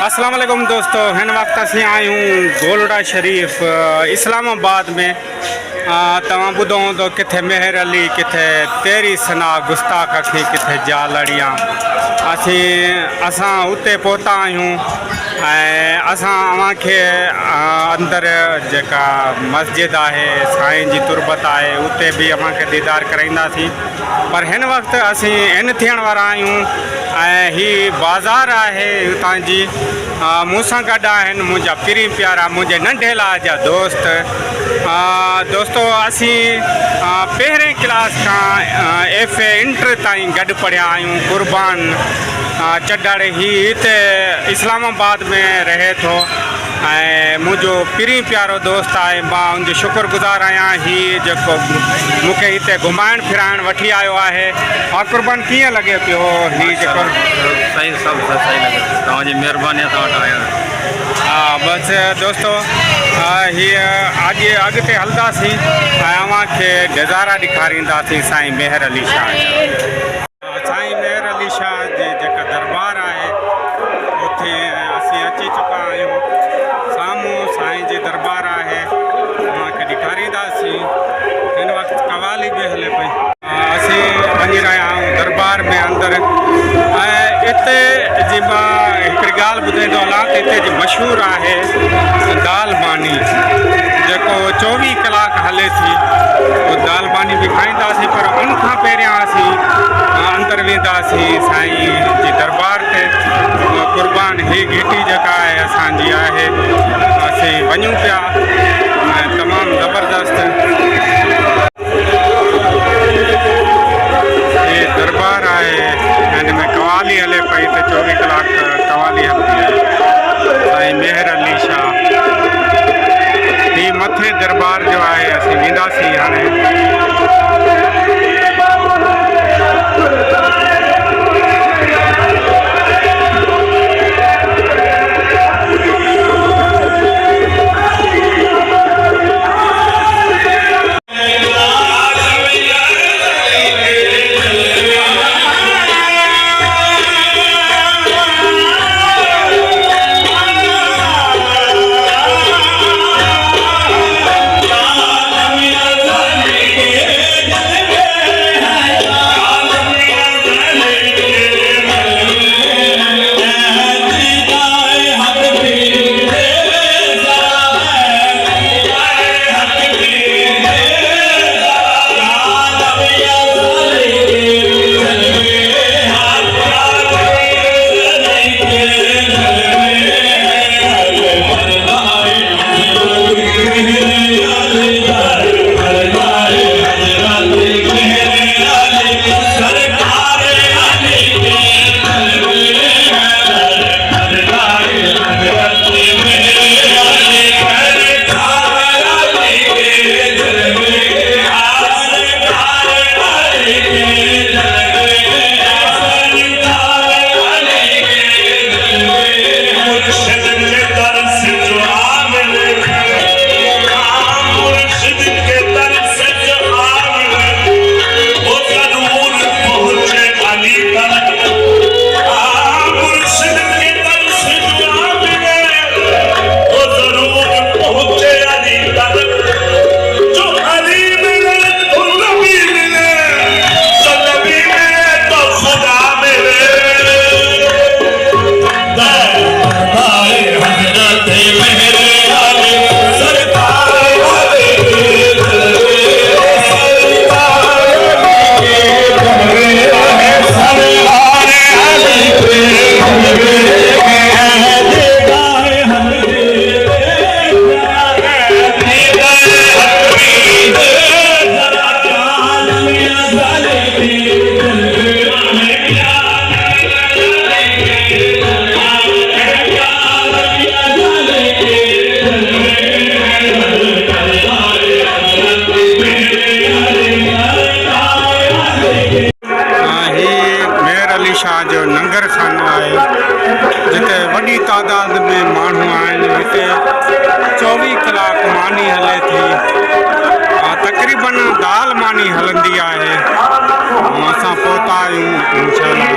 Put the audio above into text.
अस्सलाम वालेकुम दोस्तों, हिन वक्त असीं आहियूं गोलड़ा शरीफ इस्लामाबाद में। तव्हां ॿुधो हूंदो किथे मेहर अली, किथे तेरी सना गुस्ताख अखी, किथे जालड़ियाँ। असां उते पहुता आहियूं ऐं असां अव्हांखे अंदरि जेका मस्जिद आहे, साईं जी तुरबत आहे, उते बि अव्हांखे दीदार कराईंदासीं। पर हिन वक़्तु असीं इन थियण वारा आहियूं ऐं हीअ बाज़ार आहे हितां जी। मूंसां गॾु आहिनि मुंहिंजा पिरी प्यारा, मुंहिंजे नंढे लाइ जा दोस्तो असीं पहिरें क्लास खां FA इंटर ताईं गॾु पढ़िया आहियूं। क़ुर्बान चढ़ ही हिते इस्लामाबाद में रहे थो ऐं मुंहिंजो पिरी प्यारो दोस्त आहे। मां उनजो शुक्रगुज़ार आहियां हीअ जेको मूंखे हिते घुमाइण फिराइण वठी आयो आहे। और क़ुर्बान कीअं लॻे पियो हीअ जेको? सही, सभु सही लॻे, तव्हांजी महिरबानी सां वटि आया। हा बसि दोस्तो, हीअ अॻिते हलंदासीं ऐं अव्हांखे नज़ारा ॾेखारींदासीं साईं मेहर अली शाह जा। साईं मेहर अली शाह जी जेका दरबार आहे उते असीं अची चुका आहियूं। साम्हूं साईं जी दरबार आहे, अव्हांखे ॾेखारींदासीं। हिन वक़्तु कवाली बि हले पई। असीं वञी रहिया आहियूं दरबार में अंदरि। ऐं हिते जी मां हिकिड़ी ॻाल्हि ॿुधाईंदो हलां त हिते जी मशहूरु आहे दाल मानी, जेको 24 कलाक हले थी। उहो दाल मानी बि खाईंदासीं, पर उन खां पहिरियां असीं अंदरि वेंदासीं साईं जी दरबार ते। क़ुर्बान ही घिटी जेका आहे असांजी आहे, असीं वञूं पिया ऐं तमामु ज़बरदस्त ये दरबार आहे। हिन में कवाली हले पई त 24 कलाक कवाली हलंदी आहे। साईं मेहर अली शाह ही मथे दरबार जो आहे, असीं वेंदासीं हाणे। शाह जो लंगर खानो आहे, जिते वॾी तादाद में माण्हू आहिनि। हिते 24 कलाक मानी हले थी। तक़रीबन दाल मानी हलंदी आहे। असां पहुता आहियूं इंशाअल्लाह।